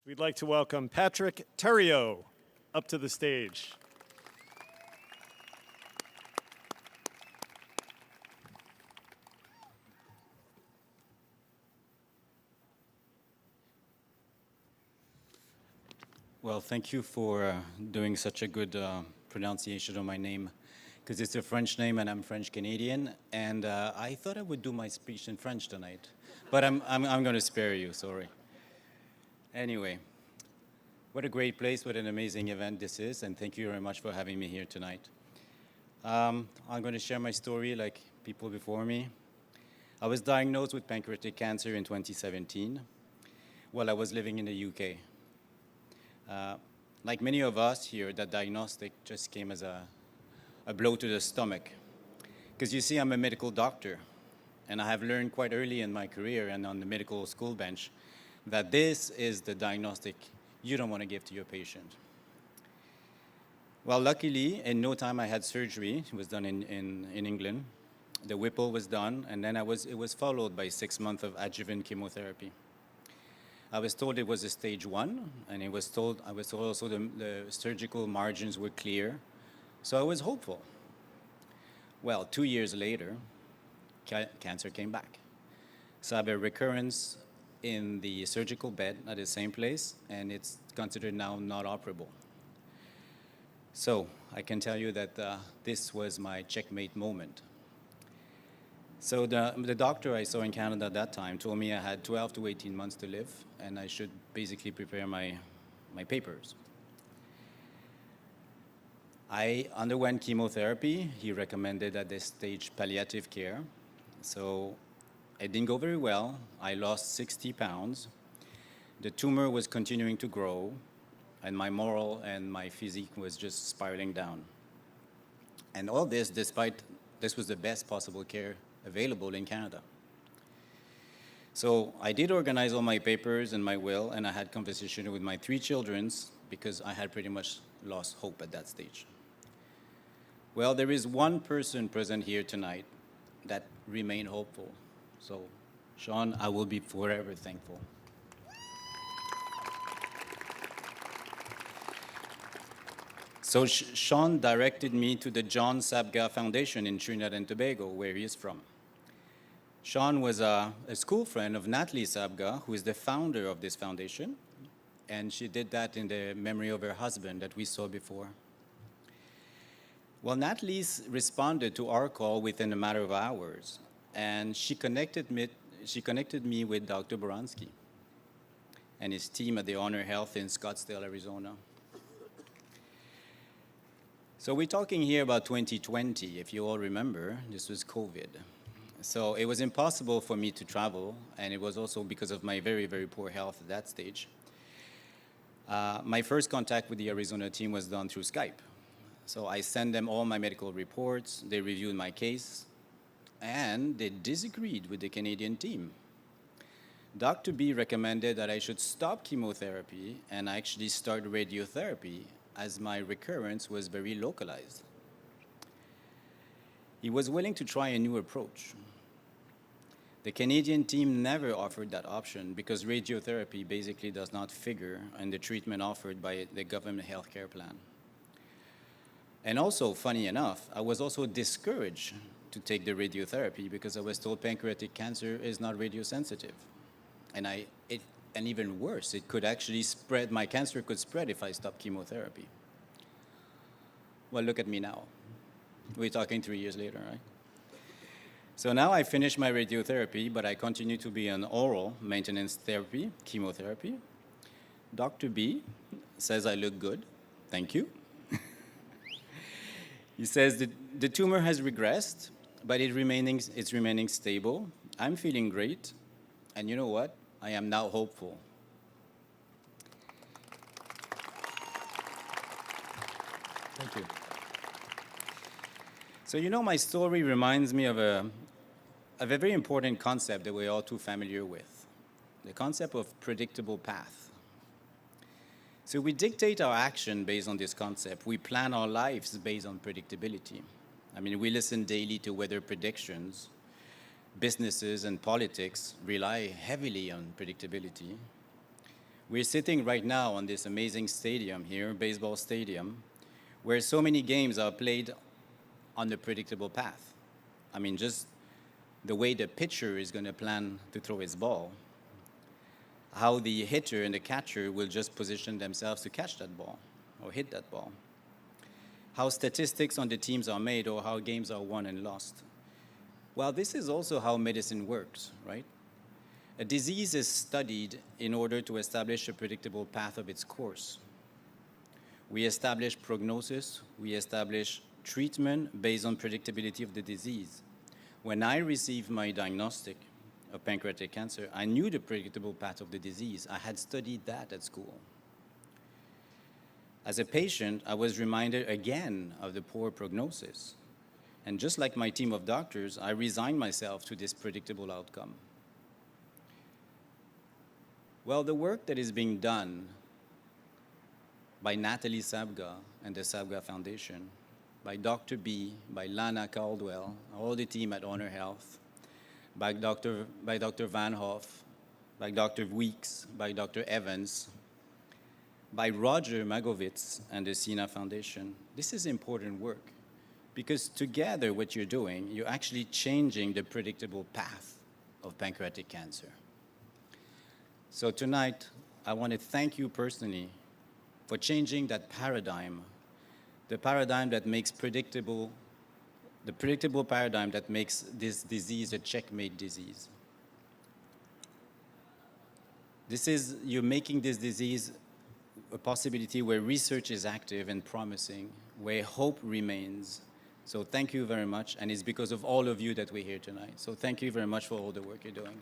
We'd like to welcome Patrick Theriault up to the stage. Well, thank you for doing such a good pronunciation of my name, because it's a French name and I'm French Canadian, and I thought I would do my speech in French tonight, but I'm going to spare you. Sorry. Anyway, what a great place! What an amazing event this is, and thank you very much for having me here tonight. I'm going to share my story like people before me. I was diagnosed with pancreatic cancer in 2017 while I was living in the UK. Like many of us here, that diagnostic just came as a blow to the stomach. Because you see, I'm a medical doctor, and I have learned quite early in my career and on the medical school bench that this is the diagnostic you don't want to give to your patient. Well, luckily, in no time I had surgery. It was done in England. The Whipple was done, and then it was followed by 6 months of adjuvant chemotherapy. I was told it was a stage 1, and I was told also the surgical margins were clear, so I was hopeful. Well, 2 years later, cancer came back. So I have a recurrence in the surgical bed at the same place, and it's considered now not operable. So I can tell you that this was my checkmate moment. So the doctor I saw in Canada at that time told me I had 12 to 18 months to live, and I should basically prepare my papers. I underwent chemotherapy. He recommended at this stage palliative care. So it didn't go very well. I lost 60 pounds. The tumor was continuing to grow, and my moral and my physique was just spiraling down. And all this despite this was the best possible care available in Canada. So I did organize all my papers and my will, and I had conversation with my 3 children because I had pretty much lost hope at that stage. Well, there is one person present here tonight that remained hopeful. So, Sean, I will be forever thankful. So Sean directed me to the John Sabga Foundation in Trinidad and Tobago, where he is from. Sean was a school friend of Natalie Sabga, who is the founder of this foundation, and she did that in the memory of her husband that we saw before. Well, Natalie responded to our call within a matter of hours, and she connected me with Dr. Boransky and his team at the Honor Health in Scottsdale, Arizona. So we're talking here about 2020, if you all remember. This was COVID. So it was impossible for me to travel, and it was also because of my very, very poor health at that stage. My first contact with the Arizona team was done through Skype. So I sent them all my medical reports, they reviewed my case, and they disagreed with the Canadian team. Dr. B recommended that I should stop chemotherapy and actually start radiotherapy, as my recurrence was very localized. He was willing to try a new approach. The Canadian team never offered that option because radiotherapy basically does not figure in the treatment offered by the government healthcare plan. And also, funny enough, I was also discouraged to take the radiotherapy because I was told pancreatic cancer is not radiosensitive. And even worse, it could actually spread, my cancer could spread if I stopped chemotherapy. Well, look at me now. We're talking 3 years later, right? So now I finished my radiotherapy, but I continue to be on oral maintenance therapy, chemotherapy. Dr. B says I look good. Thank you. He says that the tumor has regressed, but it's remaining stable. I'm feeling great. And you know what? I am now hopeful. Thank you. So you know, my story reminds me of a very important concept that we're all too familiar with, the concept of predictable path. So we dictate our action based on this concept. We plan our lives based on predictability. I mean, we listen daily to weather predictions. Businesses and politics rely heavily on predictability. We're sitting right now on this amazing stadium here, baseball stadium, where so many games are played on the predictable path. I mean, just the way the pitcher is going to plan to throw his ball, how the hitter and the catcher will just position themselves to catch that ball or hit that ball, how statistics on the teams are made or how games are won and lost. Well, this is also how medicine works, right? A disease is studied in order to establish a predictable path of its course. We establish prognosis, we establish treatment based on predictability of the disease. When I received my diagnostic of pancreatic cancer, I knew the predictable path of the disease. I had studied that at school. As a patient, I was reminded again of the poor prognosis. And just like my team of doctors, I resigned myself to this predictable outcome. Well, the work that is being done by Nathalie Sabga and the Sabga Foundation, by Dr. B, by Lana Caldwell, all the team at Honor Health, by Dr. Van Hoff, by Dr. Weeks, by Dr. Evans, by Roger Magowitz and the Seena Foundation. This is important work because together what you're doing, you're actually changing the predictable path of pancreatic cancer. So tonight, I want to thank you personally for changing that paradigm, the paradigm that makes predictable, the predictable paradigm that makes this disease a checkmate disease. You're making this disease a possibility where research is active and promising, where hope remains. So thank you very much, and it's because of all of you that we're here tonight. So thank you very much for all the work you're doing.